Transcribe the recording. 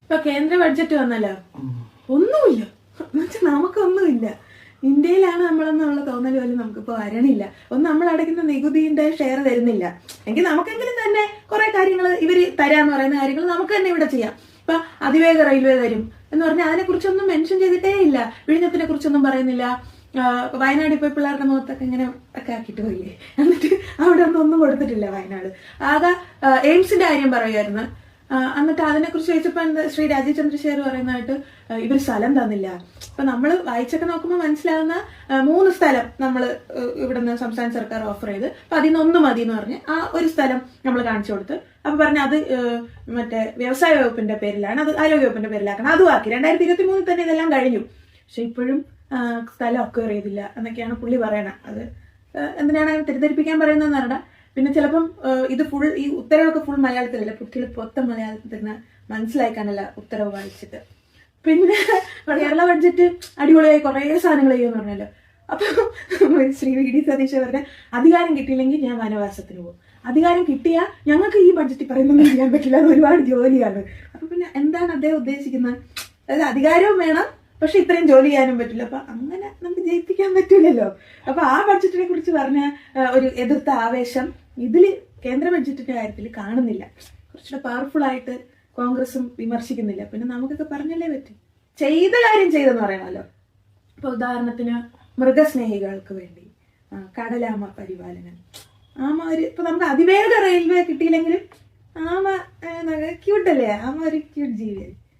ഇപ്പൊ കേന്ദ്ര ബഡ്ജറ്റ് വന്നല്ലോ, ഒന്നുമില്ല എന്നുവെച്ചാൽ നമുക്കൊന്നുമില്ല. ഇന്ത്യയിലാണ് നമ്മളെന്നുള്ള തോന്നൽ പോലും നമുക്കിപ്പോ വരണില്ല. നമ്മൾ അടയ്ക്കുന്ന നികുതിന്റെ ഷെയർ തരുന്നില്ല. എങ്കിൽ നമുക്കെങ്കിലും തന്നെ കുറെ കാര്യങ്ങൾ ഇവര് തരാന്ന് പറയുന്ന കാര്യങ്ങൾ നമുക്ക് തന്നെ ഇവിടെ ചെയ്യാം. ഇപ്പൊ അതിവേഗ റെയിൽവേ തരും എന്ന് പറഞ്ഞാൽ അതിനെ കുറിച്ചൊന്നും മെൻഷൻ ചെയ്തിട്ടേ ഇല്ല. വിഴിഞ്ഞത്തിനെ കുറിച്ചൊന്നും പറയുന്നില്ല. വയനാട് ഇപ്പൊ പിള്ളേരുടെ മുഖത്തൊക്കെ ഇങ്ങനെ ഒക്കെ ആക്കിയിട്ട് പോയില്ലേ, എന്നിട്ട് അവിടെ ഒന്നും കൊടുത്തിട്ടില്ല. വയനാട് ആകെ എയിംസിന്റെ കാര്യം പറയുമായിരുന്നു. എന്നിട്ട് അതിനെക്കുറിച്ച് ചോദിച്ചപ്പോ ശ്രീ രാജീവ് ചന്ദ്രശേഖർ പറയുന്നതായിട്ട് ഇവർ സ്ഥലം തന്നില്ല. അപ്പൊ നമ്മൾ വായിച്ചൊക്കെ നോക്കുമ്പോൾ മനസ്സിലാവുന്ന 3 സ്ഥലം നമ്മൾ ഇവിടുന്ന് സംസ്ഥാന സർക്കാർ ഓഫർ ചെയ്ത്, അപ്പൊ അതിനൊന്ന് മതി എന്ന് പറഞ്ഞ് ആ ഒരു സ്ഥലം നമ്മൾ കാണിച്ചു കൊടുത്ത്. അപ്പൊ പറഞ്ഞ അത് മറ്റേ വ്യവസായ വകുപ്പിന്റെ പേരിലാണ്, അത് ആരോഗ്യ വകുപ്പിന്റെ പേരിലാക്കണം. അതും ആക്കി 2023 തന്നെ ഇതെല്ലാം കഴിഞ്ഞു. പക്ഷെ ഇപ്പോഴും സ്ഥലം അക്വയർ ചെയ്തില്ല എന്നൊക്കെയാണ് പുള്ളി പറയണത്. അത് എന്തിനാണ് തെറ്റിദ്ധരിപ്പിക്കാൻ പറയുന്നതെന്ന് അറിയാം. പിന്നെ ചിലപ്പം ഇത് ഫുൾ ഈ ഉത്തരവൊക്കെ ഫുൾ മലയാളത്തിലല്ല, കുട്ടികൾ മൊത്തം മലയാളത്തിൽ തന്നെ മനസ്സിലാക്കാനല്ല ഉത്തരവ് വായിച്ചിട്ട്. പിന്നെ കേരള ബഡ്ജറ്റ് അടിപൊളിയായി കുറെ സാധനങ്ങൾ ചെയ്യുമെന്ന് പറഞ്ഞല്ലോ. അപ്പൊ ശ്രീ വി ഡി സതീശൻ പറഞ്ഞ അധികാരം കിട്ടിയില്ലെങ്കിൽ ഞാൻ വനവാസത്തിന് പോകും, അധികാരം കിട്ടിയാൽ ഞങ്ങൾക്ക് ഈ ബഡ്ജറ്റിൽ പറയുന്നൊന്നും ചെയ്യാൻ പറ്റില്ല, അത് ഒരുപാട് ജോലിയാണ്. അപ്പൊ പിന്നെ എന്താണ് അദ്ദേഹം ഉദ്ദേശിക്കുന്നത്? അതായത് അധികാരവും വേണം, പക്ഷെ ഇത്രയും ജോലി ചെയ്യാനും പറ്റില്ല. അപ്പൊ അങ്ങനെ നമുക്ക് ജയിപ്പിക്കാൻ പറ്റില്ലല്ലോ. അപ്പൊ ആ ബഡ്ജറ്റിനെ കുറിച്ച് പറഞ്ഞ ഒരു എതിർത്ത ആവേശം ഇതില് കേന്ദ്ര ബഡ്ജറ്റിന്റെ കാര്യത്തിൽ കാണുന്നില്ല. കുറച്ചുകൂടെ പവർഫുൾ ആയിട്ട് കോൺഗ്രസും വിമർശിക്കുന്നില്ല. പിന്നെ നമുക്കൊക്കെ പറഞ്ഞല്ലേ പറ്റും. ചെയ്ത കാര്യം ചെയ്തെന്ന് പറയണമല്ലോ. ഇപ്പൊ ഉദാഹരണത്തിന് മൃഗസ്നേഹികൾക്ക് വേണ്ടി കടലാമ പരിപാലനം, ആമ ഒരു ഇപ്പൊ നമുക്ക് അതിവേഗ റെയിൽവേ കിട്ടിയില്ലെങ്കിലും ആമ ക്യൂട്ടല്ലേ, ആമ ഒരു ക്യൂട്ട് ജീവിയായി.